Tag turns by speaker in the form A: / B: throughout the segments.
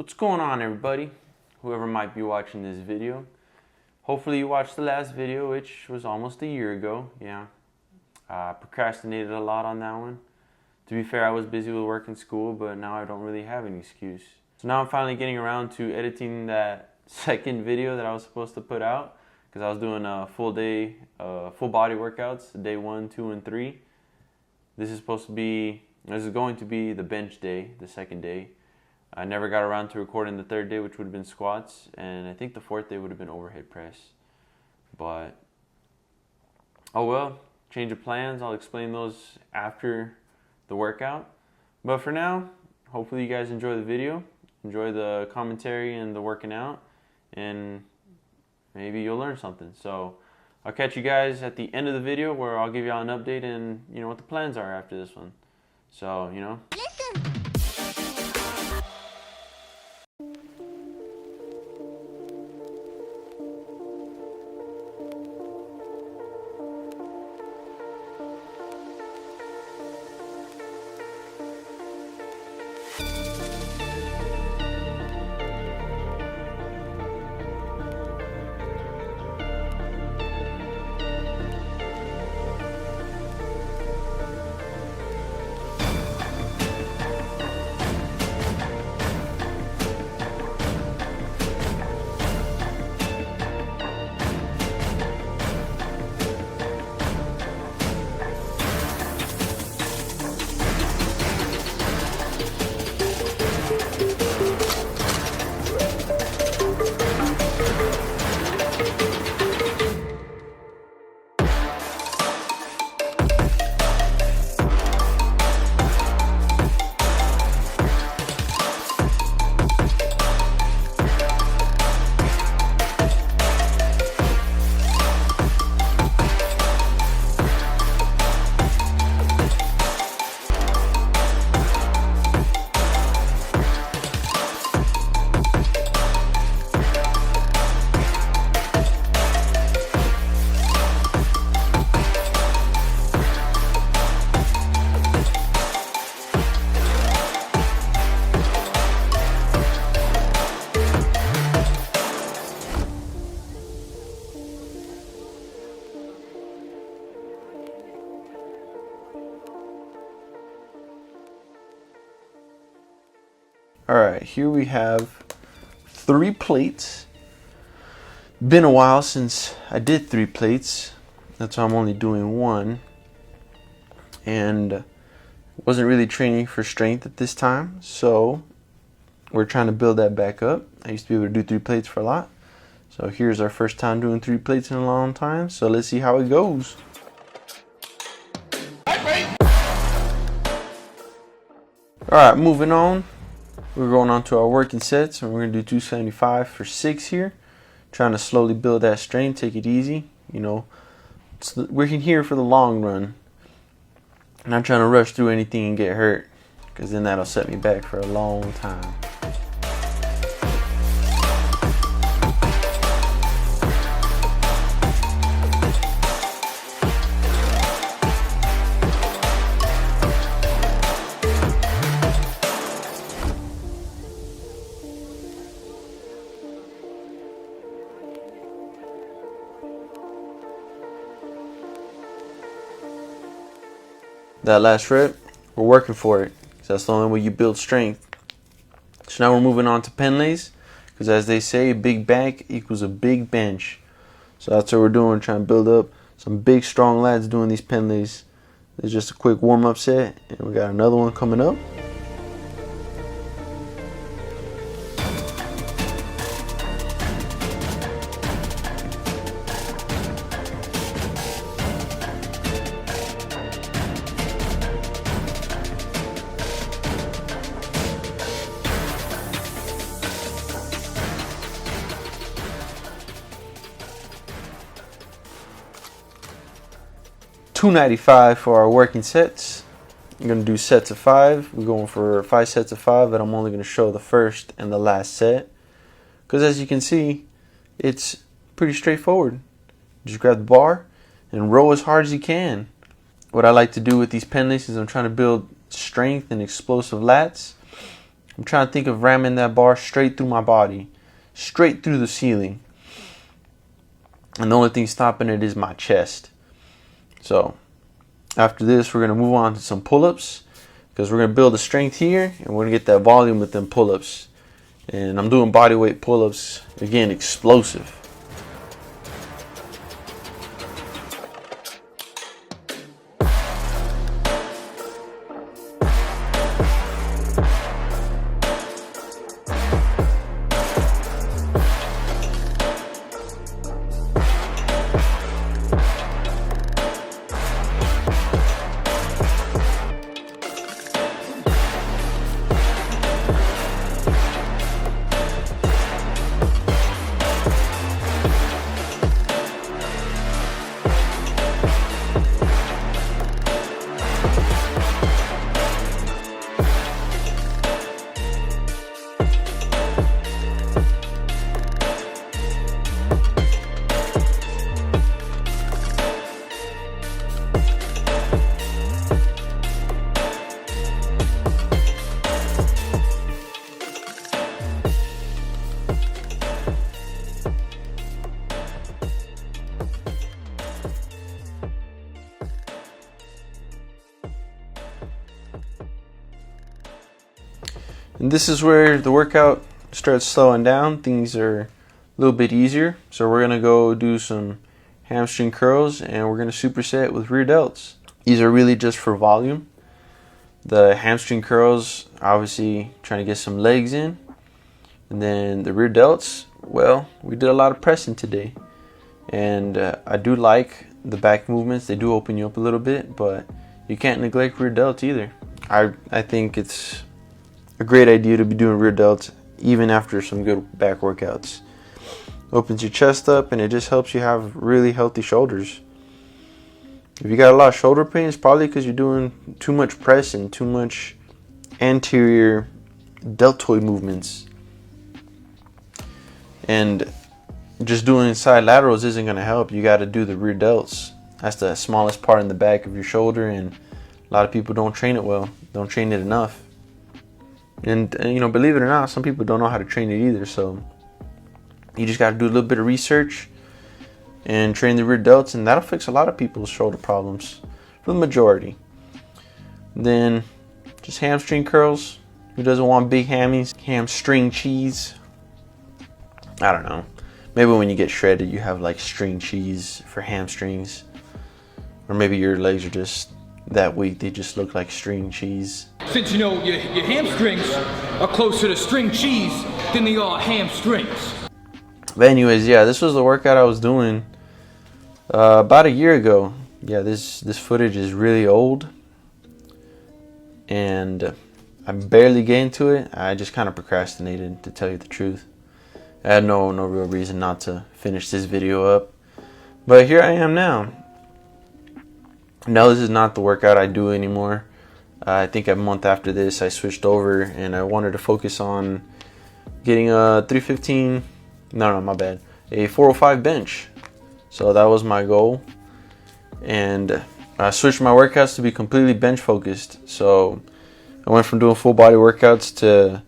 A: What's going on, everybody? Whoever might be watching this video. Hopefully you watched the last video, which was almost a year ago. Yeah, procrastinated a lot on that one. To be fair, I was busy with work and school, but now I don't really have any excuse. So now I'm finally getting around to editing that second video that I was supposed to put out, because I was doing a full day, full body workouts, day 1, 2, and 3. This is going to be the bench day, the second day. I never got around to recording the third day, which would have been squats, and I think the fourth day would have been overhead press. But, oh well, change of plans. I'll explain those after the workout. But for now, hopefully you guys enjoy the video, enjoy the commentary and the working out, and maybe you'll learn something. So I'll catch you guys at the end of the video, where I'll give y'all an update and what the plans are after this one. So, alright, here we have 3 plates. Been a while since I did 3 plates. That's why I'm only doing 1. And wasn't really training for strength at this time, so we're trying to build that back up. I used to be able to do 3 plates for a lot. So here's our first time doing 3 plates in a long time. So let's see how it goes. Alright, moving on. We're going on to our working sets, and we're going to do 275 for 6 here. Trying to slowly build that strength, take it easy. We're here for the long run. Not trying to rush through anything and get hurt, because then that'll set me back for a long time. That last rep, we're working for it, because that's the only way you build strength. So now we're moving on to Pendlays, because as they say, a big back equals a big bench. So that's what we're doing, trying to build up some big strong lads doing these Pendlays. It's just a quick warm-up set, and we got another one coming up. $295 for our working sets. I'm going to do sets of 5. We're going for 5 sets of 5, but I'm only going to show the first and the last set, because as you can see, it's pretty straightforward. Just grab the bar and row as hard as you can. What I like to do with these Pendlays is I'm trying to build strength and explosive lats. I'm trying to think of ramming that bar straight through my body, straight through the ceiling. And the only thing stopping it is my chest. So after this, we're going to move on to some pull-ups, because we're going to build the strength here and we're going to get that volume with them pull-ups. And I'm doing body weight pull-ups, again, explosive. And this is where the workout starts slowing down. Things are a little bit easier. So we're going to go do some hamstring curls and we're going to superset with rear delts. These are really just for volume. The hamstring curls, obviously trying to get some legs in. And then the rear delts, well, we did a lot of pressing today. And I do like the back movements. They do open you up a little bit, but you can't neglect rear delts either. I think it's a great idea to be doing rear delts even after some good back workouts. Opens your chest up and it just helps you have really healthy shoulders. If you got a lot of shoulder pain, it's probably because you're doing too much press and too much anterior deltoid movements. And just doing side laterals isn't going to help. You got to do the rear delts. That's the smallest part in the back of your shoulder, and a lot of people don't train it well, don't train it enough. And you know, believe it or not, some people don't know how to train it either. So you just got to do a little bit of research and train the rear delts, and that'll fix a lot of people's shoulder problems for the majority. Then just hamstring curls. Who doesn't want big hammies? Hamstring cheese. I don't know. Maybe when you get shredded, you have like string cheese for hamstrings, or maybe your legs are just that weak they just look like string cheese.
B: Since you know your hamstrings are closer to string cheese than they are hamstrings.
A: But anyways, yeah, this was the workout I was doing about a year ago. Yeah, this footage is really old, and I barely get into it. I just kind of procrastinated, to tell you the truth. I had no real reason not to finish this video up, but here I am now. No, this is not the workout I do anymore. I think a month after this I switched over and I wanted to focus on getting a 315, a 405 bench. So that was my goal, and I switched my workouts to be completely bench focused. So I went from doing full body workouts to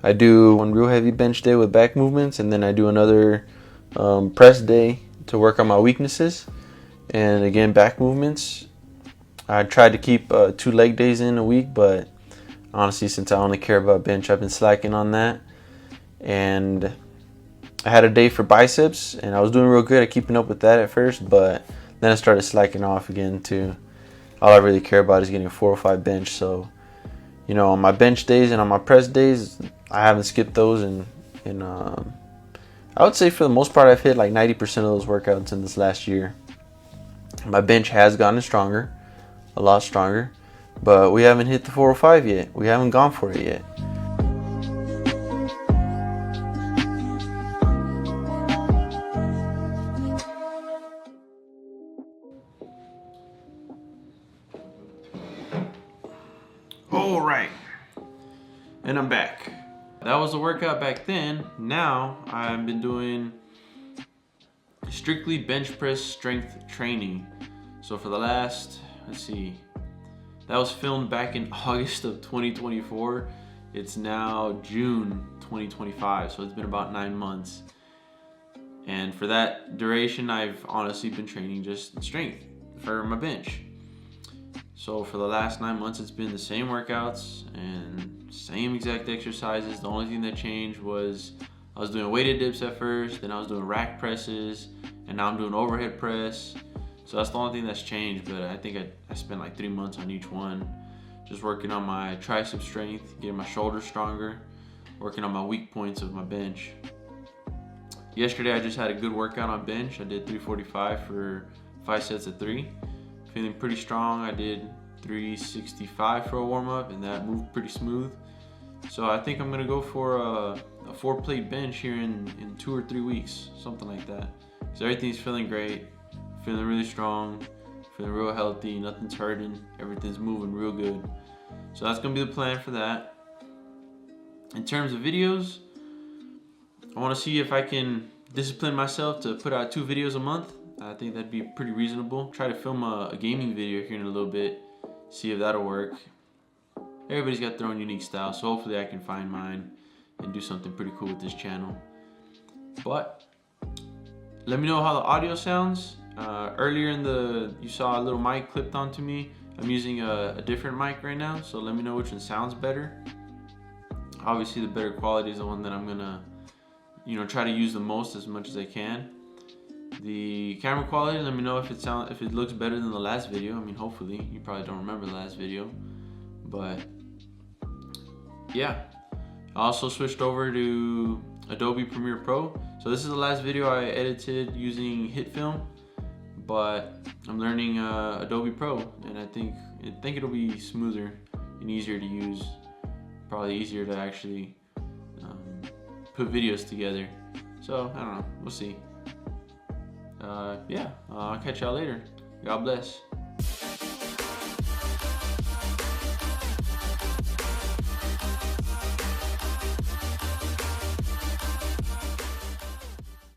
A: I do one real heavy bench day with back movements, and then I do another press day to work on my weaknesses, and again back movements. I tried to keep 2 leg days in a week, but honestly, since I only care about bench, I've been slacking on that. And I had a day for biceps, and I was doing real good at keeping up with that at first, but then I started slacking off again too. All I really care about is getting a 405 bench. So, you know, on my bench days and on my press days, I haven't skipped those, and I would say for the most part I've hit like 90% of those workouts in this last year. My bench has gotten stronger, a lot stronger, but we haven't hit the 405 yet. We haven't gone for it yet. All right, and I'm back. That was the workout back then. Now I've been doing strictly bench press strength training. So for the last, let's see, that was filmed back in August of 2024. It's now June 2025, so it's been about 9 months. And for that duration, I've honestly been training just strength for my bench. So for the last 9 months, it's been the same workouts and same exact exercises. The only thing that changed was I was doing weighted dips at first, then I was doing rack presses, and now I'm doing overhead press. So that's the only thing that's changed, but I think I spent like 3 months on each one. Just working on my tricep strength, getting my shoulders stronger, working on my weak points of my bench. Yesterday I just had a good workout on bench. I did 345 for 5 sets of 3. Feeling pretty strong. I did 365 for a warm-up, and that moved pretty smooth. So I think I'm gonna go for a 4-plate bench here in 2 or 3 weeks, something like that. Because everything's feeling great, feeling really strong, feeling real healthy, nothing's hurting, everything's moving real good. So that's gonna be the plan for that. In terms of videos, I wanna see if I can discipline myself to put out 2 videos a month. I think that'd be pretty reasonable. Try to film a gaming video here in a little bit, see if that'll work. Everybody's got their own unique style, so hopefully I can find mine and do something pretty cool with this channel. But let me know how the audio sounds. Earlier you saw a little mic clipped onto me. I'm using a different mic right now, so let me know which one sounds better. Obviously the better quality is the one that I'm gonna try to use the most as much as I can. The camera quality, let me know if it looks better than the last video. I mean, hopefully. You probably don't remember the last video, but yeah. I also switched over to Adobe Premiere Pro. So this is the last video I edited using HitFilm, but I'm learning Adobe Pro, and I think it'll be smoother and easier to use. Probably easier to actually put videos together. So I don't know, we'll see. Yeah, I'll catch y'all later. God bless.